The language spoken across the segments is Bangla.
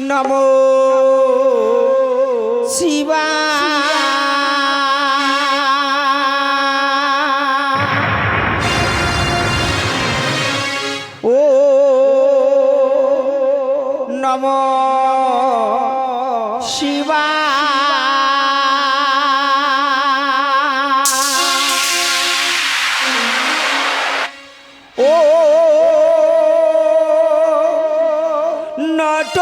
নমো শিবায় ও নমো শিবায় ও নট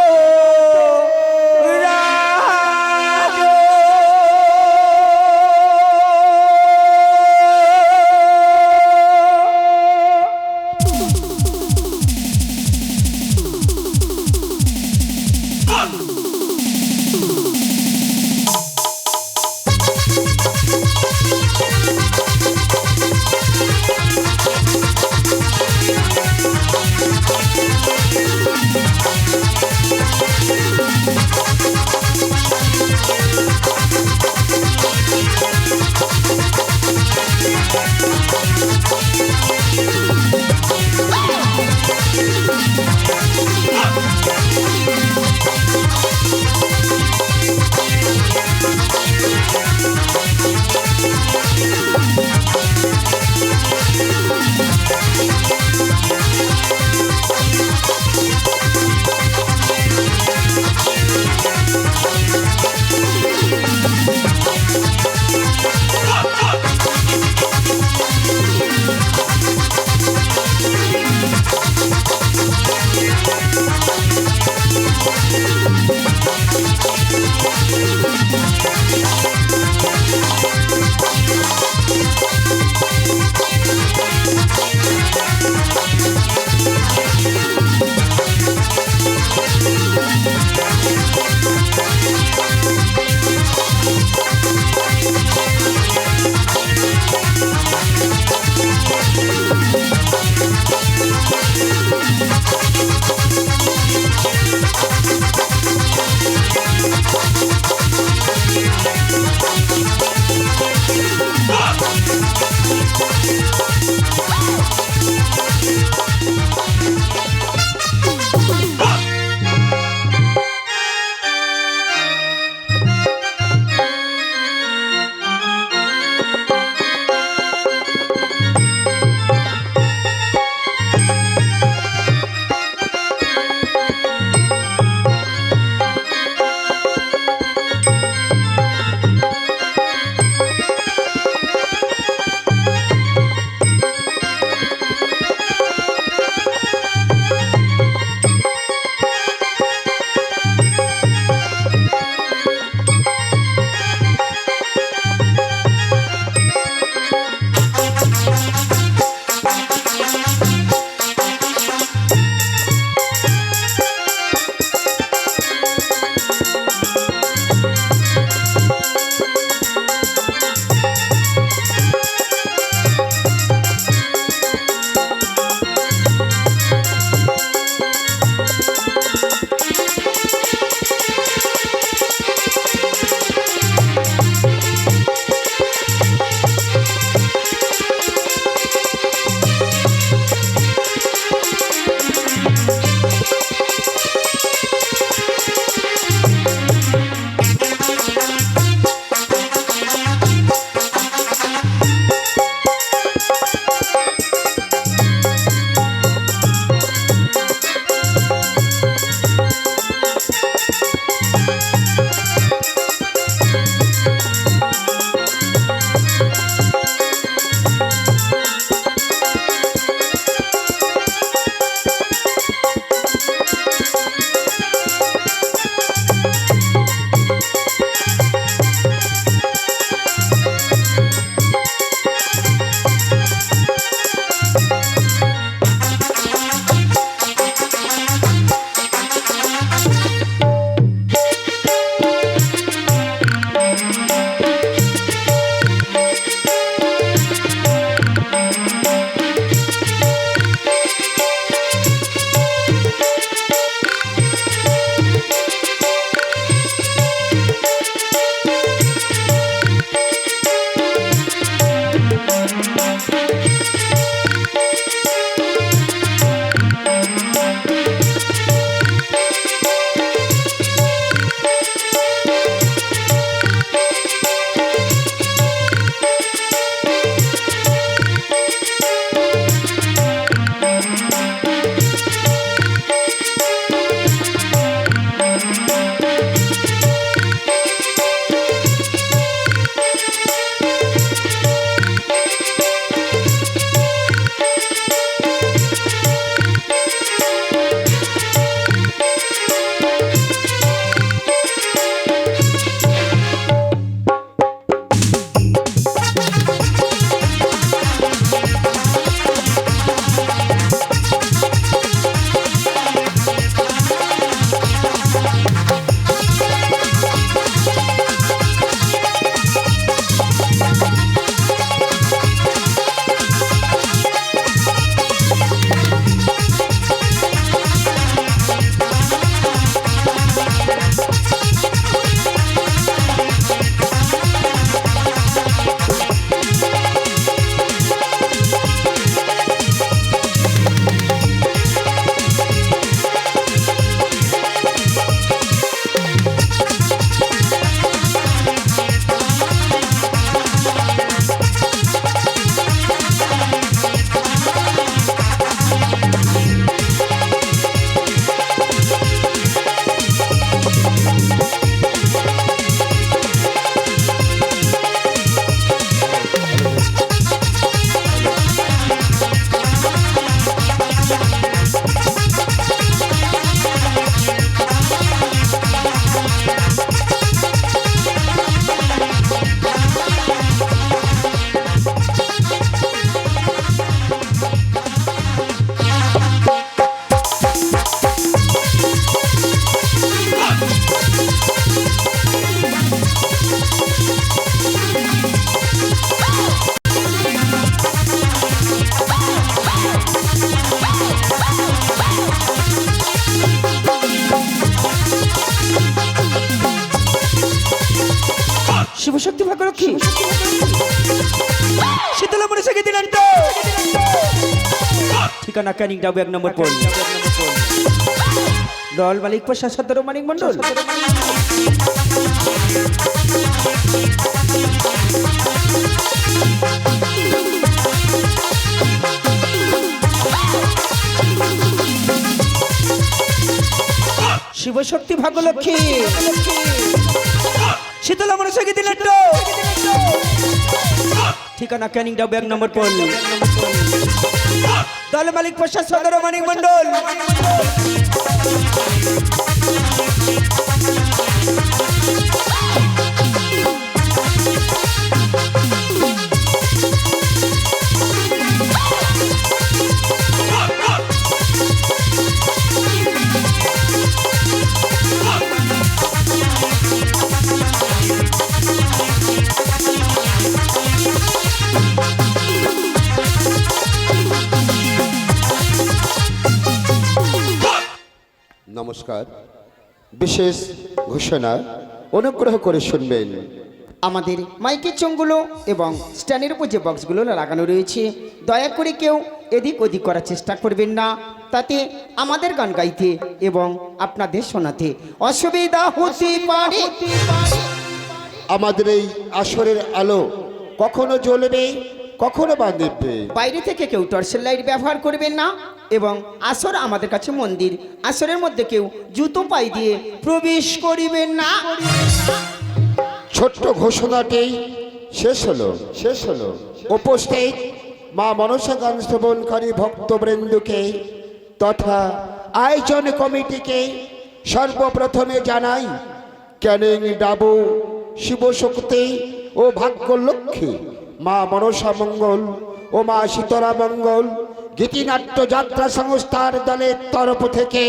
শিবশক্তি ভাগ্যরক্ষী শীতলা মনীষাকে দিলেন তো ঠিকানা ক্যানিং ডাবু 1 নম্বর পোল দল মালিক প্রসাদ সদর মানিক মন্ডল। শিবশক্তি ভাগ্যলক্ষ্মী শীতলা মনীষাকে দিলেন তো ঠিকানা ক্যানিং ডাবু 1 নম্বর পোল দল মালিক প্রসাদ সদর মানিক মন্ডল। নমস্কার, বিশেষ ঘোষণা অনুগ্রহ করে শুনবেন। আমাদের মাইকের চোঙগুলো এবং স্ট্যান্ডের উপর যে বক্সগুলো লাগানো রয়েছে দয়া করে কেউ এদিক ওদিক করার চেষ্টা করবেন না, তাতে আমাদের গান গাইতে এবং আপনাদের শোনাতে অসুবিধা হতে পারে। আমাদের এই আসরের আলো কখনো জ্বলবে কখনো বা নিবে? বাইরে থেকে কেউ টর্চের লাইট ব্যবহার করবেন না এবং আসর আমাদের কাছে মন্দির, আসরের মধ্যে কেউ জুতো পাই দিয়ে প্রবেশ করিবেন না। ছোট্ট ঘোষণাটি শেষ হলো। উপস্থিত মা মনসা গান শ্রবণকারী ভক্তবৃন্দকে তথা আয়োজন কমিটিকে সর্বপ্রথমে জানাই ক্যানিং ডাবু শিবশক্তি ও ভাগ্যলক্ষ্মী মা মনসা মঙ্গল ও মা শীতলা মঙ্গল গীতিনাট্য যাত্রা সংস্থার দলের তরফ থেকে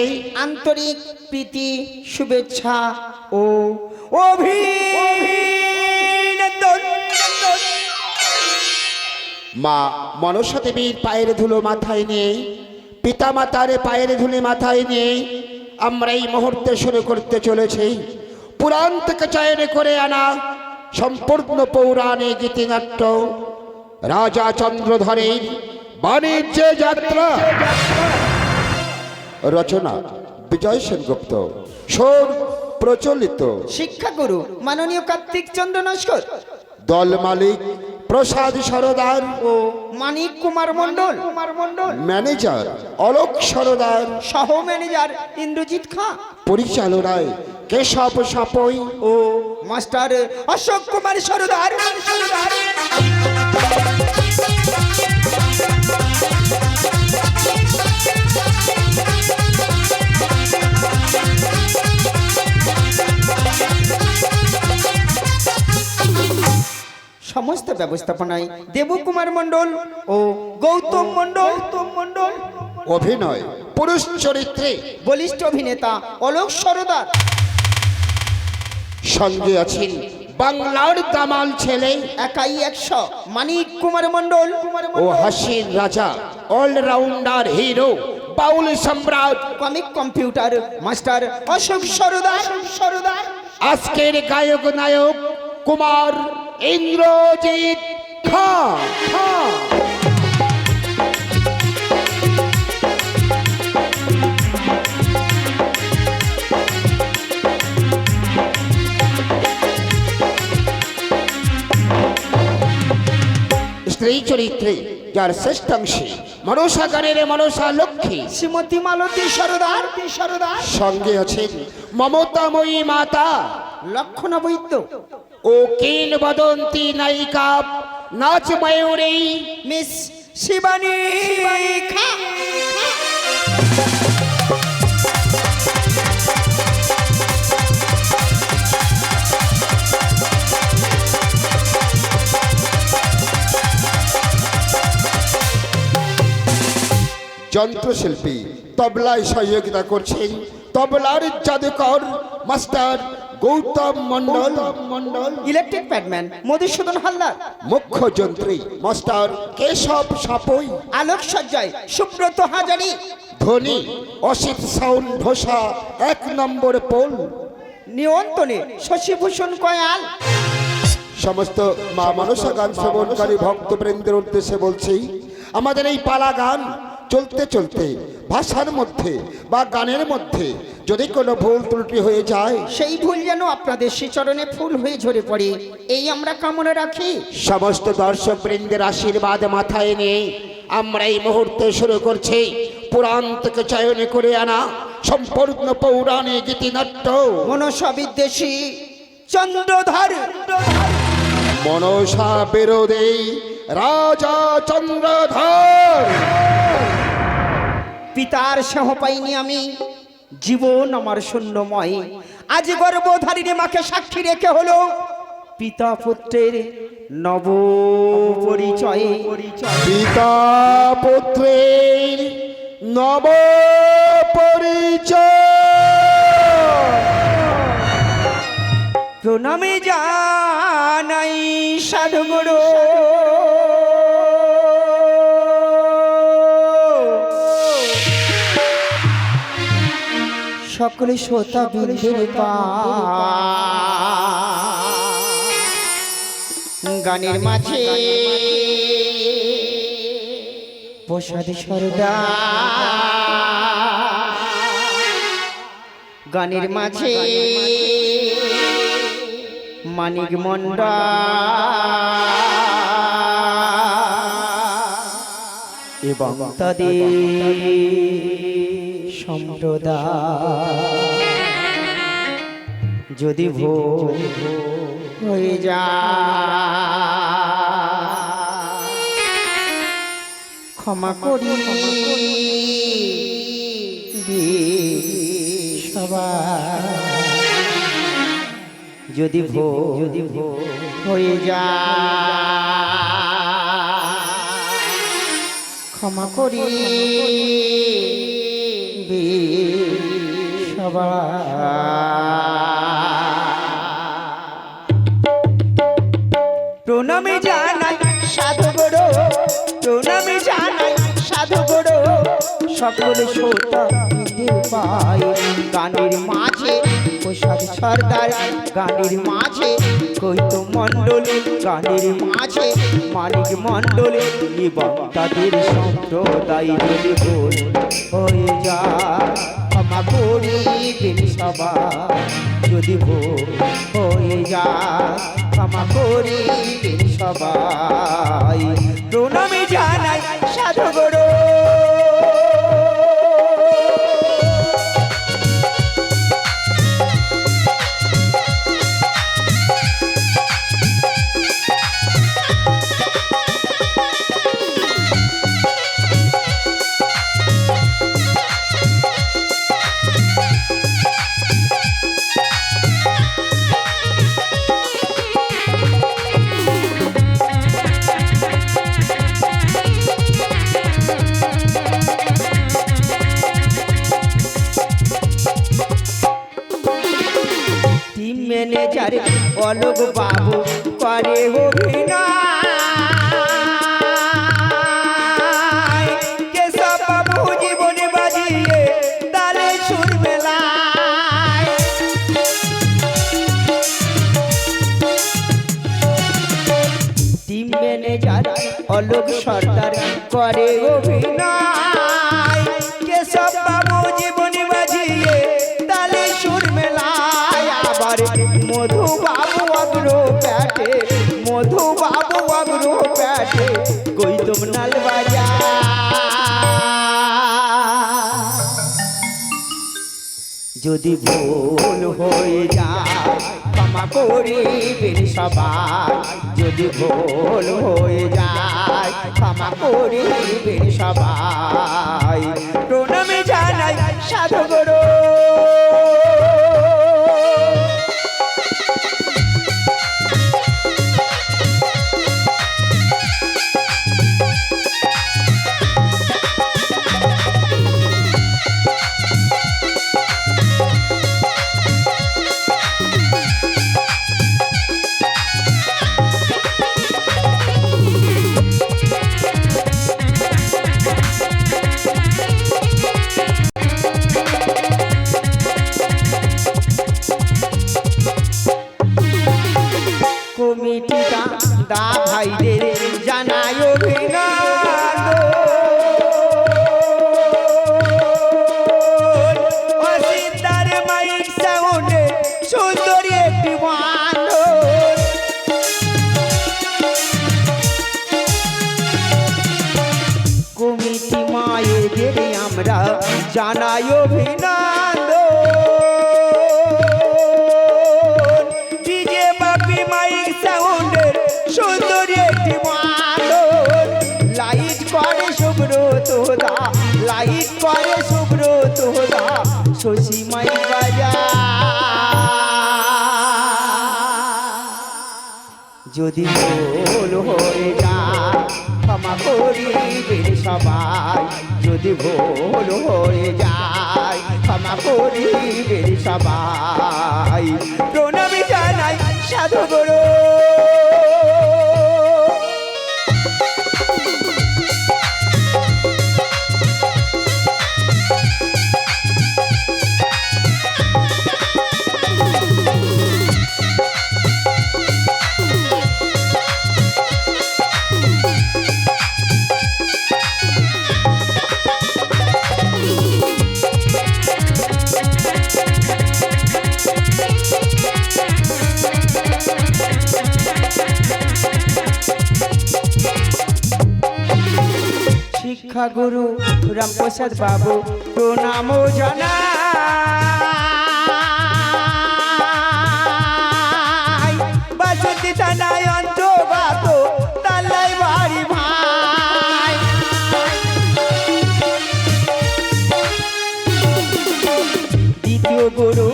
আন্তরিক প্রীতি, শুভেচ্ছা ও অভিনন্দন। মা মনসা দেবীর পায়ের ধুলো মাথায় নিয়ে, পিতা মাতার পায়ের ধুলি মাথায় নিয়ে আমরা এই মুহূর্তে শুরু করতে চলেছি পুরাণ থেকে চয়ন করে আনা সম্পূর্ণ পৌরাণিক গীতিনাট্য রাজা চন্দ্রধরের বাণিজ্য যাত্রা। রচনা বিজয় সেনগুপ্ত, সুর প্রচলিত। শিক্ষাগুরু মাননীয় কার্তিক চন্দ্র নস্কর, দল মালিক প্রসাদ সরদার ও মানিক কুমার মণ্ডল, ম্যানেজার অলোক সরদার, সহ ম্যানেজার ইন্দ্রজিৎ খাঁ, পরিচালনায় কেশব সাপই ও মাস্টার অশোক কুমার সরদার। সমস্ত ব্যবস্থাপনায় দেবকুমার মণ্ডল ও গৌতম মণ্ডল। অভিনয় পুরুষ চরিত্রে বলিষ্ঠ অভিনেতা অলোক সরদার, সঙ্গে আছেন বাংলার দামাল ছেলে একাই 100 মানিক কুমার মণ্ডল ও হাসির রাজা অলরাউন্ডার হিরো বাউল সম্রাট comic computer master Ashok Sardar. আজকের গায়ক নায়ক কুমার ইন্দ্রজিৎ খাঁ। স্ত্রী চরিত্রে যার শ্রেষ্ঠাংশে মনসা গানের মনসা লক্ষ্মী শ্রীমতী মালতী সরদার। সঙ্গে আছেন মমতাময়ী মাতা লক্ষণ বৈদ্য ও কিংবদন্তি নায়িকা নাচ ময়ূরী মিস শিবানী খাঁ। যন্ত্রশিল্পী তবলায় সহযোগিতা করছেন তবলার জাদুকর মাস্টার গৌতম মণ্ডল। ইলেকট্রিক প্যাডম্যান মধুসূদন হালদার, মুখ্য যন্ত্রী মাস্টার কেশব সাপই, আলোকসজ্জায় সুব্রত হাজারি, ধ্বনি অসিত সাউন্ড ঘোষা 1 নম্বর পোল, নিয়ন্ত্রণে শশীভূষণ কয়াল। সমস্ত মা মনসা গান শ্রবণকারী ভক্তবৃন্দের উদ্দেশ্যে বলছি আমাদের এই পালা গান চলতে চলতে ভাষার মধ্যে বা গানের মধ্যে যদি কোনো ভুল ত্রুটি হয়ে যায় সেই ভুল যেন আপনাদের শ্রীচরণে ফুল হয়ে ঝরে পড়ে, এই আমরা কামনা রাখি। সমস্ত দর্শক বৃন্দের আশীর্বাদ মাথায় নিয়ে আমরা এই মুহূর্তে শুরু করছি পুরাণ থেকে চয়ন করে আনা সম্পূর্ণ পৌরাণিক গীতিনাট্য মনসা বিদ্বেষী চন্দ্রধর, মনসা বিরোধী রাজা চন্দ্রধর। পিতার স্নেহ পাইনি আমি, জীবন আমার শূন্যময়, আজ গর্ভধারিণী মাকে সাক্ষী রেখে হলো পিতা পুত্রের নব পরিচয়ে। পিতা পুত্রের নব পরিচয়। প্রণামে জানাই সাধুগুরু, সকলে শ্রোতা বৃন্দের গানের মাঝে প্রসাদ সরদার, গানের মাঝে মানিক মণ্ডল, এবং তাদের সম্প্রদায় যদি ভুল হয়ে যায় ক্ষমা করি সবাই যদি ভুল হয়ে যায় ক্ষমা করি প্রণামে জানাই সাধু গুরু প্রণামে জানাই সাধু গুরু সকল শ্রোতাদের পায়ে গানের মাঝে প্রসাদ সর্দার গানের মাঝে কৈতো মণ্ডল গানের মাঝে মালিক মণ্ডল এবং তাদের সম্প্রদায় যদি ভুল হয়ে যায় ক্ষমা করিবেন সবাই যদি ভুল হয়ে যায় ক্ষমা করিবেন সবাই প্রণামে জানাই সাধু গুরু ম্যানেজার অলোক বাবু করে অভিনয় কেশব বাবু জীবনে বাজিয়ে তালে সুর মেলায় টিম ম্যানেজার অলোক সর্দার করে অভিনয় কেশব বাবু জীবনে বাজিয়ে তালে সুর মেলায় মধু বাবু অগ্র প্যাটে মধু বাবু অগ্র প্যাটে গৈতম নাল বাজা যদি ভুল হয়ে যায় ক্ষমা করিবেন সবাই যদি ভুল হয়ে যায় ক্ষমা করিবেন সবাই প্রণামে জানাই সাধু গুরু কমিটিটা দা ভাইদের জানায় অভিনন্দন অসিন্দার মাইক সাউন্ডে সুন্দরী একটি বান্ধব কমিটি মায়েদের আমরা জানাই অভিনন্দন লাইট করে সুব্রত দা শশী মাই বাজা যদি ভুল হয়ে যায় ক্ষমা করিবেন সবাই যদি ভুল হয়ে যায় ক্ষমা করিবেন সবাই প্রণামী জানাই সাধু গুরু মহাগুরু রামপ্রসাদ বাবু প্রণাম জানাই। বাসন্তী থানায় অন্তর্গত তালাই বাড়ি ভাই। দ্বিতীয় গুরু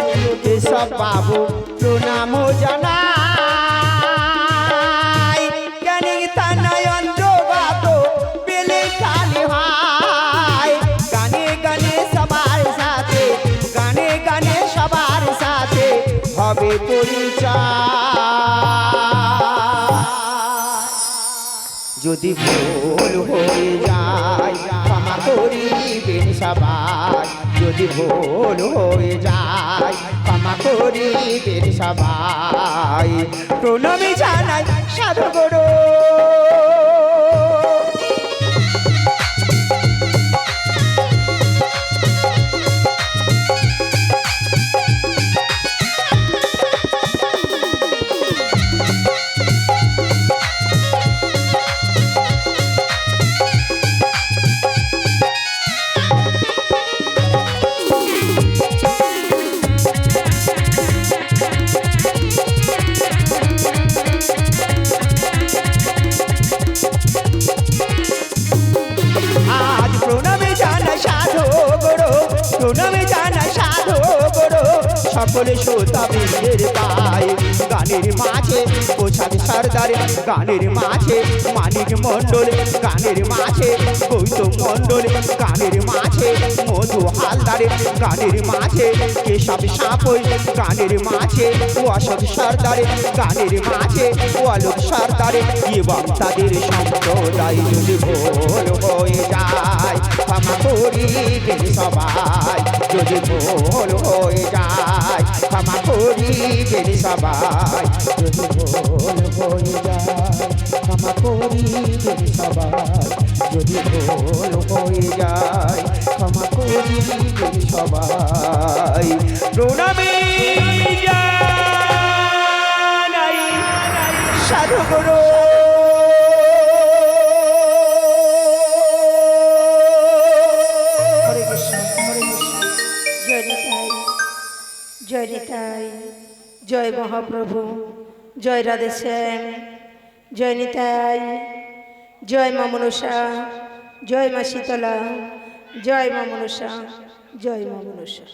কেশব বাবু প্রণাম জানাই। ক্যানিং থানায় অন্তর্গত বেলে কালী ভাই। গানে গানে সবার সাথে, গানে গানে সবার সাথে হবে পরিচয়। যদি ভুল হয়ে যায় ক্ষমা করিবেন সবাই। যদি ভুল হয়ে যায় ক্ষমা করিবেন সবাই। প্রণামী জানাই সাধু গুরু। আজ প্রণামে জানাই সাধু গুরু, প্রণামে জানাই সাধু গুরু। সকলে শ্রোতাবৃন্দের পায় গানের মাঝে প্রসাদ সর্দার, গানের মাঝে মানিক মণ্ডল, গানের মাঝে গৌতম মণ্ডল, গানের মাঝে মধু হালদার, গানের মাঝে কেশব সাঁপই, গানের মাঝে অশোক সর্দার, গানের মাঝে অলোক সর্দার এবং তাদের সম্প্রদায়। যদি ভুল হয়ে যায় ক্ষমা করিবেন সবাই। যদি ভুল হয়ে যায় ক্ষমা করিবেন সবাই। যদি ভুল হয়ে যায় ক্ষমা করিবেন সবাই। যদি ভুল হয়ে যায় ক্ষমা করিবেন সবাই। প্রণামী জানাই সাধু গুরু। হরে কৃষ্ণ, হরে কৃষ্ণ। জয় নিতাই, জয় নিতাই, জয় মহাপ্রভু, জয় রাধেশ্যাম, জয় নিতাই, জয় মা মনসা, জয় মা শীতলা, জয় মা মনসা, জয় মা মনসা।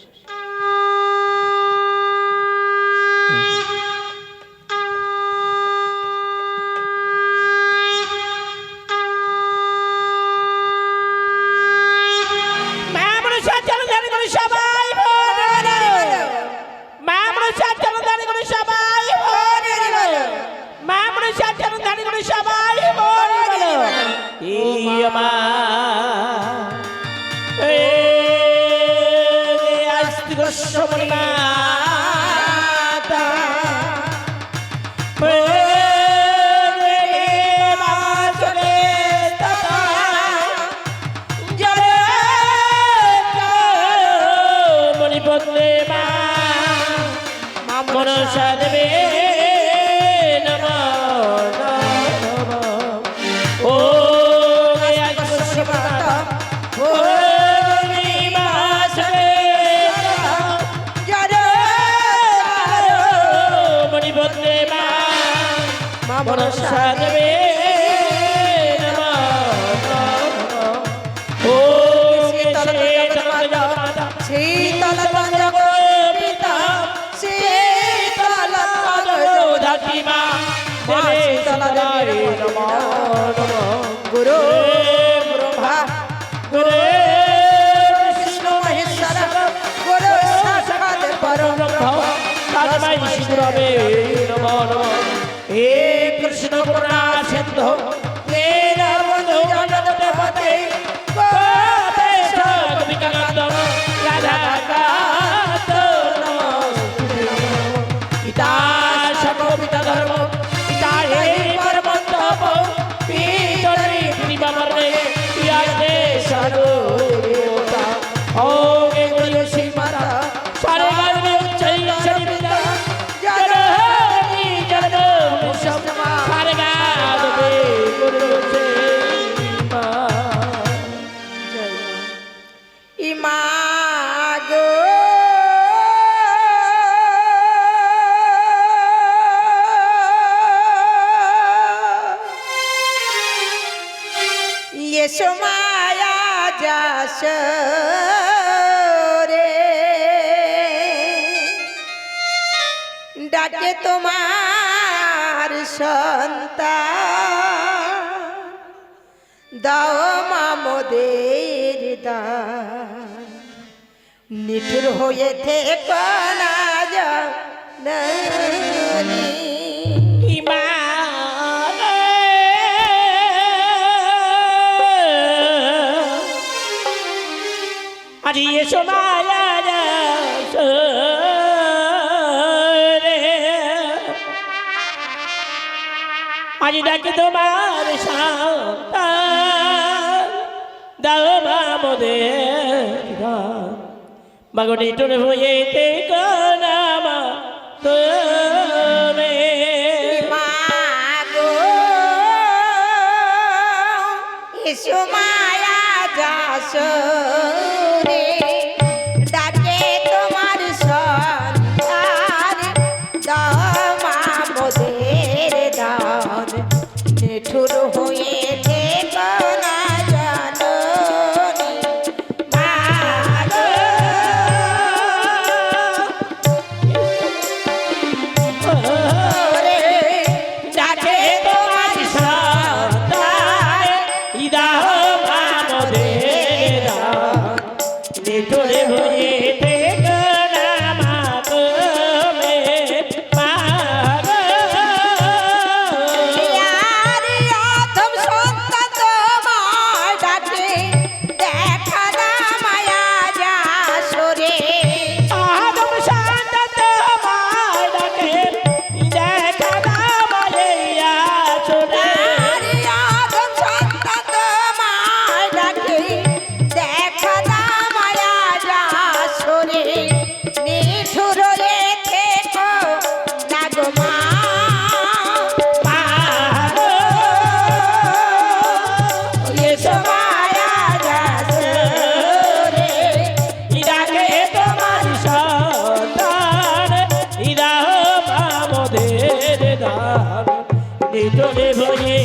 গুরু ব্রহ্মা, গুরু বিষ্ণু মহেশ্বর, গুরু সাক্ষাৎ পরব্রহ্ম তস্मै শ্রী গুরবে নমো নমঃ। হে কৃষ্ণ করুণা সিন্ধু হে রামবন্ধু জগৎপতে গোপেশ গোপিকাকান্ত রাধাকান্ত নমস্তুতে। পিতা সকল পিতা ধর্ম, পিতা হে পরমন্তপ, পিতরি পরিবারে ইয়াতে সর্বদেবতা। ওম গুরু শ্রী মাতা সারগামে উচ্চৈঃ বিদ্যা জননী জননী সারগামে গুরু শ্রী মা। রে ডাকে তোমার সন্তান দাও মা মোদের দান নিঠুর হয়ে থেকো না জানি ইমান আজি এসো মায়া রে আজি ডাকে তোমার সন্তান দাও মা মোদের দান বাগনে টোর হয়ে থেকো না মা তুমি মাগো এসো মায়া যশোরে ডাকে তোমার সন্তান দাও মা মোদের দান নিঠুর হয়ে থেকো না জাননি মাগো রে ডাকে তোমার সন্তান ইদাহ মামদের নিঠুরে হয়ে থেকো না মা তুমি মাগো আর আদম সন্তান তোমার ডাকে দেখা না মায়া যশোরে আদম সন্তান তোমার ডাকে দেখা দাও মায়া চলে আর আদম সন্তান তোমার ডাকে দেখা না মায়া যশোরে নিঠুর হয়ে থেকো না গো মা মাগো এসো মায়া যশোরে ইদাকে তোমার সন্তান ইদাহ মামদের দান নিতরে ভয়ে